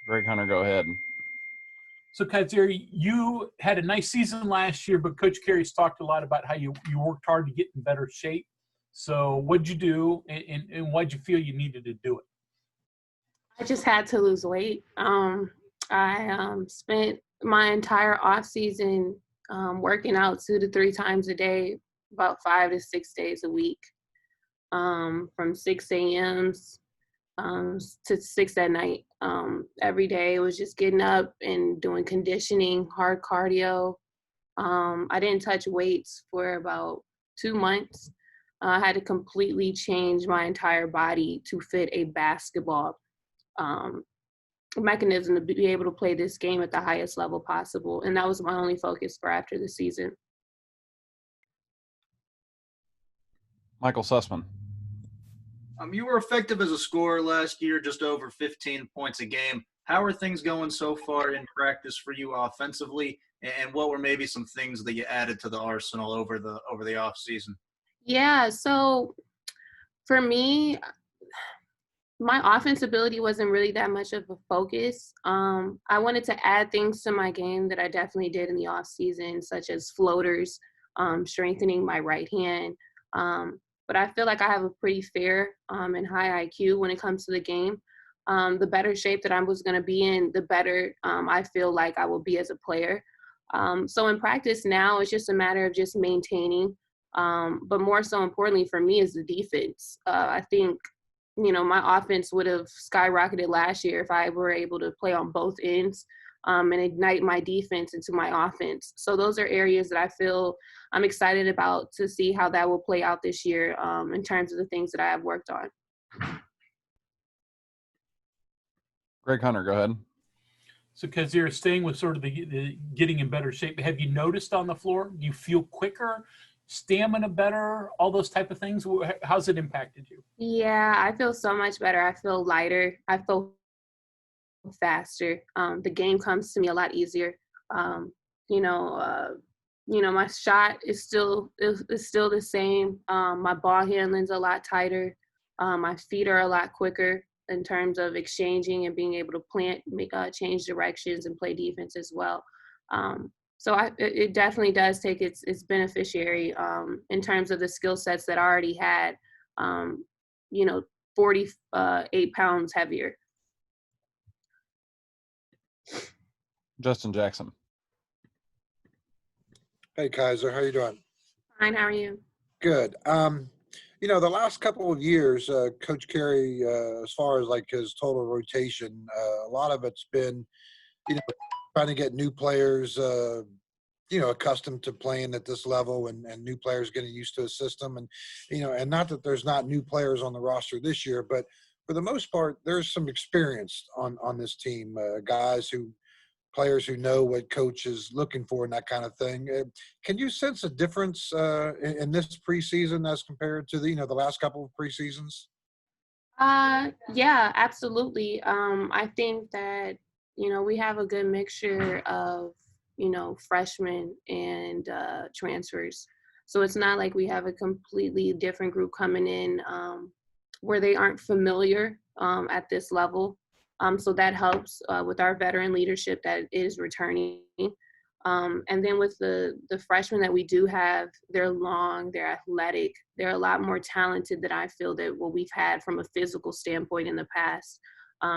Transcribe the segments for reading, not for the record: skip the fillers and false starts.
Greg Hunter, go ahead. So, Kysre, you had a nice season last year, but Coach Carey's talked a lot about how you worked hard to get in better shape. So what'd you do, and why'd you feel you needed to do it? I just had to lose weight. I spent my entire off season working out 2 to 3 times a day, about 5 to 6 days a week, from 6 a.m. To 6 at night. Every day it was just getting up and doing conditioning, hard cardio. I didn't touch weights for about 2 months. I had to completely change my entire body to fit a basketball mechanism to be able to play this game at the highest level possible. And that was my only focus for after the season. Michael Sussman. You were effective as a scorer last year, just over 15 points a game. How are things going so far in practice for you offensively? And what were maybe some things that you added to the arsenal over the off season? Yeah, so for me, my offense ability wasn't really that much of a focus. I wanted to add things to my game that I definitely did in the off season, such as floaters, strengthening my right hand. But I feel like I have a pretty fair and high IQ when it comes to the game. The better shape that I was going to be in, the better I feel like I will be as a player. So in practice now, it's just a matter of just maintaining. But more so importantly for me is the defense. I think, my offense would have skyrocketed last year if I were able to play on both ends and ignite my defense into my offense. So those are areas that I feel I'm excited about to see how that will play out this year in terms of the things that I have worked on. Greg Hunter, go ahead. So, Kysre, staying with sort of the getting in better shape, have you noticed on the floor, do you feel quicker, stamina better, all those type of things? How's it impacted you? Yeah, I feel so much better. I feel lighter. I feel faster. The game comes to me a lot easier. My shot is still the same. My ball handling's a lot tighter. My feet are a lot quicker in terms of exchanging and being able to change directions and play defense as well. So it definitely does take its beneficiary in terms of the skill sets that I already had, 48 pounds heavier. Justin Jackson. Hey, Kysre, how you doing? Fine, how are you? Good. The last couple of years, Coach Carey, as far as like his total rotation, a lot of it's been, trying to get new players, accustomed to playing at this level and new players getting used to a system. And, and not that there's not new players on the roster this year, but for the most part, there's some experience on this team, players who know what coach is looking for and that kind of thing. Can you sense a difference in this preseason as compared to the last couple of preseasons? Yeah, absolutely. I think that, we have a good mixture of, freshmen and transfers. So it's not like we have a completely different group coming in where they aren't familiar at this level. So that helps with our veteran leadership that is returning. And then with the freshmen that we do have, they're long, they're athletic, they're a lot more talented than I feel that what we've had from a physical standpoint in the past.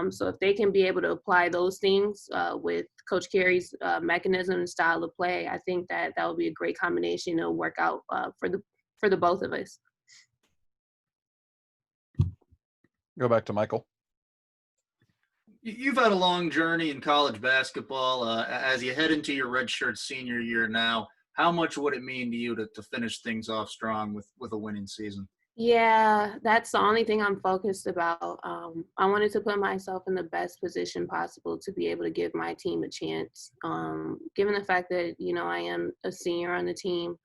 So if they can be able to apply those things with Coach Carey's mechanism and style of play, I think that would be a great combination to work out for the both of us. Go back to Michael. You've had a long journey in college basketball. As you head into your redshirt senior year now, how much would it mean to you to finish things off strong with a winning season? Yeah, that's the only thing I'm focused about. I wanted to put myself in the best position possible to be able to give my team a chance. Given the fact that, I am a senior on the team,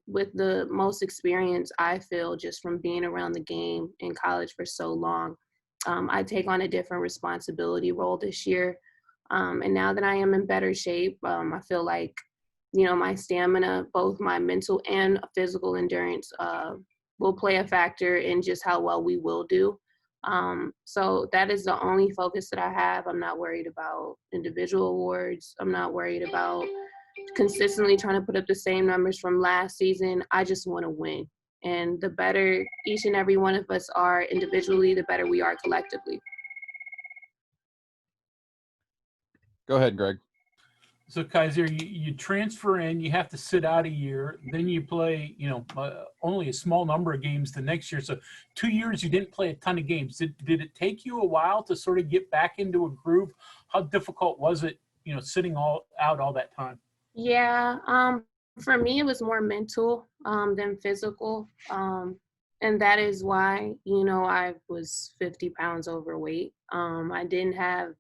with the most experience, I feel, just from being around the game in college for so long. I take on a different responsibility role this year. And now that I am in better shape, I feel like, my stamina, both my mental and physical endurance, will play a factor in just how well we will do. So that is the only focus that I have. I'm not worried about individual awards. I'm not worried about consistently trying to put up the same numbers from last season. I just want to win. And the better each and every one of us are individually, the better we are collectively. Go ahead, Greg. So Kysre, you transfer in, you have to sit out a year, then you play, only a small number of games the next year. So 2 years you didn't play a ton of games. Did it take you a while to sort of get back into a groove? How difficult was it, sitting out all that time? Yeah, for me it was more mental than physical. And that is why, I was 50 pounds overweight. I didn't have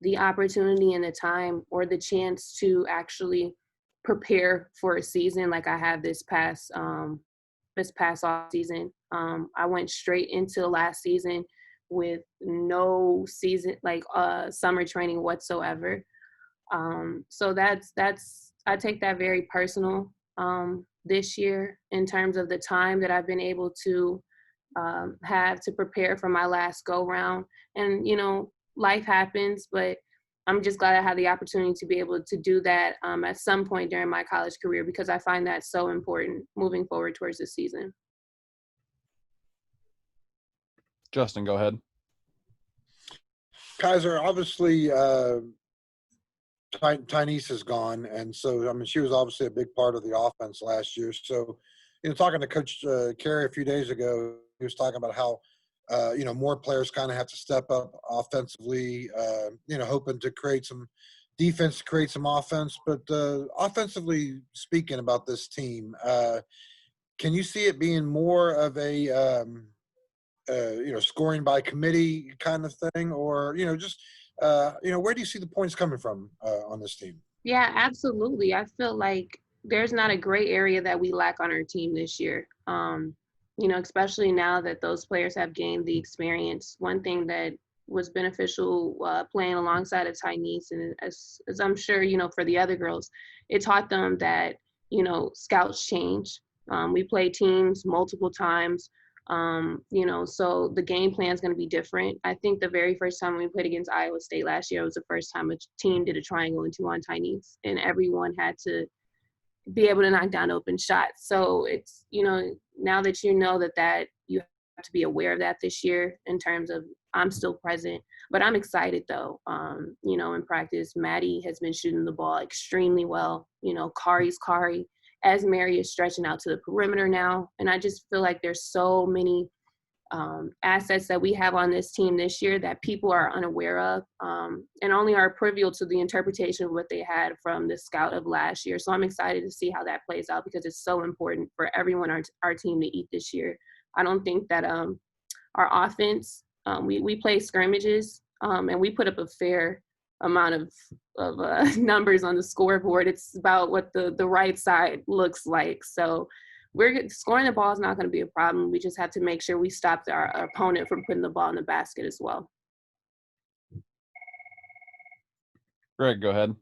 the opportunity and the time or the chance to actually prepare for a season like I had this past off season. I went straight into last season with no season summer training whatsoever. So that's I take that very personal this year in terms of the time that I've been able to have to prepare for my last go round. And life happens, but I'm just glad I had the opportunity to be able to do that at some point during my college career, because I find that so important moving forward towards this season. Justin, go ahead. Kysre, obviously, Tynice is gone, and so she was obviously a big part of the offense last year. So, talking to Coach Carey a few days ago, he was talking about how more players kind of have to step up offensively, hoping to create some defense, create some offense. But offensively speaking about this team, can you see it being more of a, scoring by committee kind of thing, or, where do you see the points coming from on this team? Yeah, absolutely. I feel like there's not a gray area that we lack on our team this year. Especially now that those players have gained the experience. One thing that was beneficial playing alongside of Tynice, and as I'm sure, for the other girls, it taught them that, scouts change. We play teams multiple times, so the game plan is going to be different. I think the very first time we played against Iowa State last year, it was the first time a team did a triangle and 2 on Tynice, and everyone had to be able to knock down open shots. So it's, now that that you have to be aware of that this year in terms of I'm still present, but I'm excited though. In practice, Maddie has been shooting the ball extremely well. Kari's Kari, as Mary is stretching out to the perimeter now. And I just feel like there's so many assets that we have on this team this year that people are unaware of and only are privy to the interpretation of what they had from the scout of last year. So I'm excited to see how that plays out, because it's so important for everyone our team to eat this year. I don't think that our offense, we play scrimmages and we put up a fair amount of numbers on the scoreboard. It's about what the right side looks like. So scoring the ball is not going to be a problem. We just have to make sure we stop our opponent from putting the ball in the basket as well. Greg, go ahead.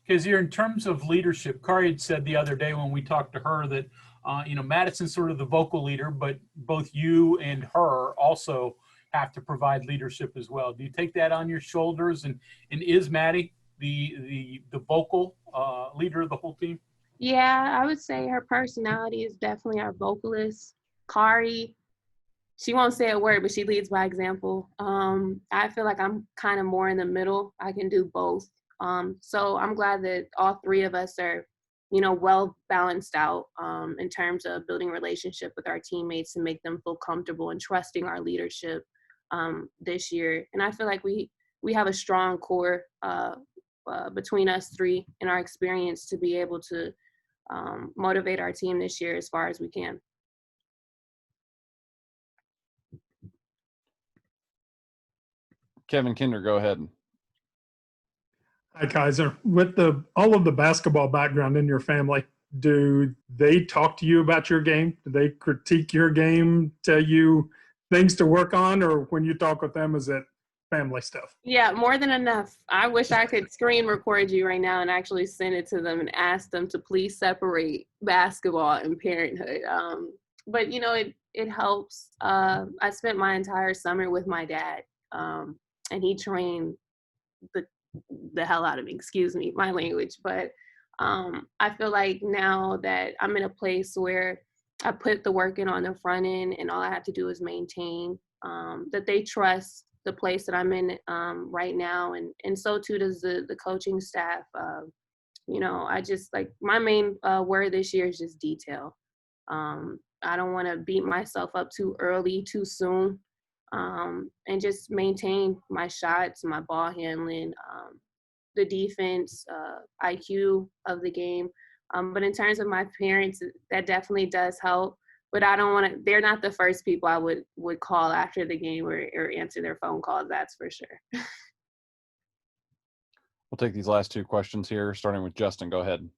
Because here, in terms of leadership, Kari had said the other day when we talked to her that, Madison's sort of the vocal leader, but both you and her also have to provide leadership as well. Do you take that on your shoulders? And is Maddie the vocal leader of the whole team? Yeah, I would say her personality is definitely our vocalist. Kari, she won't say a word, but she leads by example. I feel like I'm kind of more in the middle. I can do both. So I'm glad that all 3 of us are, well balanced out in terms of building relationship with our teammates and make them feel comfortable and trusting our leadership this year. And I feel like we have a strong core between us 3 and our experience to be able to motivate our team this year as far as we can. Kevin Kinder, go ahead. Hi, Kysre. With all of the basketball background in your family, do they talk to you about your game? Do they critique your game, tell you things to work on, or when you talk with them, is it family stuff? Yeah, more than enough. I wish I could screen record you right now and actually send it to them and ask them to please separate basketball and parenthood. But it helps. I spent my entire summer with my dad, and he trained the hell out of me, excuse me, my language. But I feel like now that I'm in a place where I put the work in on the front end and all I have to do is maintain, that they trust the place that I'm in right now. And so too does the coaching staff. I just like my main word this year is just detail. I don't want to beat myself up too early, too soon, and just maintain my shots, my ball handling, the defense, IQ of the game. But in terms of my parents, that definitely does help. But I don't want to, they're not the first people I would call after the game or answer their phone calls, that's for sure. We'll take these last two questions here, starting with Justin. Go ahead.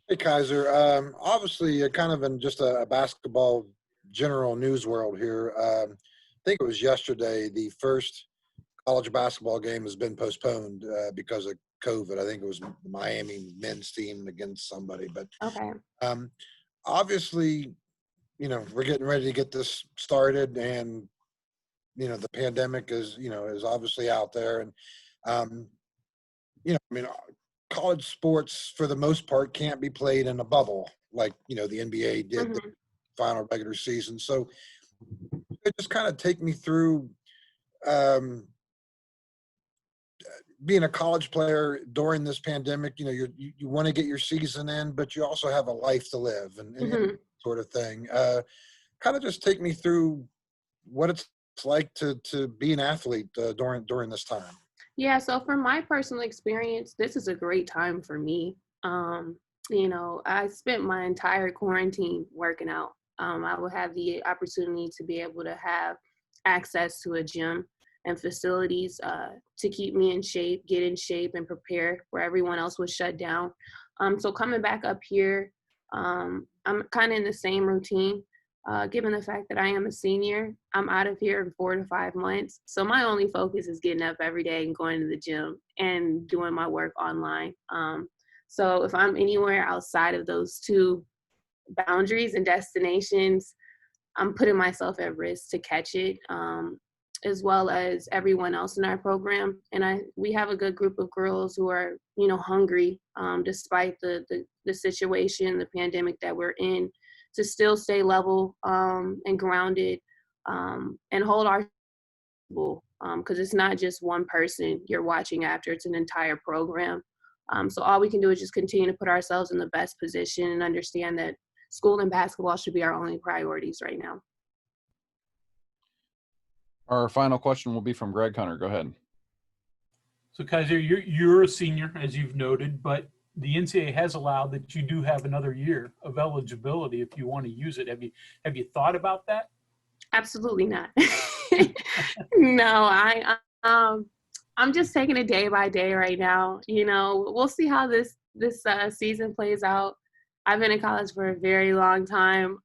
Hey, Kysre. Obviously, you're kind of in just a basketball general news world here. I think it was yesterday, the first college basketball game has been postponed because of COVID. I think it was the Miami men's team against somebody. But Okay. Obviously, we're getting ready to get this started, and the pandemic is obviously out there, and college sports for the most part can't be played in a bubble like the NBA did the final regular season. So just kind of take me through being a college player during this pandemic. You want to get your season in, but you also have a life to live and that sort of thing. Kind of just take me through what it's like to be an athlete during this time. Yeah, so from my personal experience, this is a great time for me. I spent my entire quarantine working out. I will have the opportunity to be able to have access to a gym and facilities to keep me in shape, get in shape, and prepare where everyone else was shut down. So coming back up here, I'm kind of in the same routine. Given the fact that I am a senior, I'm out of here in 4 to 5 months. So my only focus is getting up every day and going to the gym and doing my work online. So if I'm anywhere outside of those two boundaries and destinations, I'm putting myself at risk to catch it, as well as everyone else in our program. And we have a good group of girls who are, hungry, despite the situation, the pandemic that we're in, to still stay level and grounded and hold our because it's not just one person you're watching after, it's an entire program. So all we can do is just continue to put ourselves in the best position and understand that school and basketball should be our only priorities right now. Our final question will be from Greg Hunter. Go ahead. So Kysre, you're a senior, as you've noted, but the NCAA has allowed that you do have another year of eligibility if you want to use it. Have you thought about that? Absolutely not. No, I'm just taking it day by day right now. We'll see how this season plays out. I've been in college for a very long time.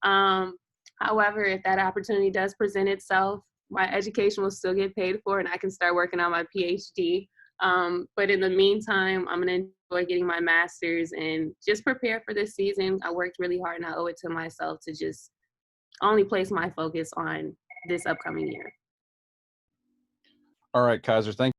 However, if that opportunity does present itself, my education will still get paid for and I can start working on my PhD. But in the meantime, I'm going to enjoy getting my master's and just prepare for this season. I worked really hard and I owe it to myself to just only place my focus on this upcoming year. All right, Kysre, thank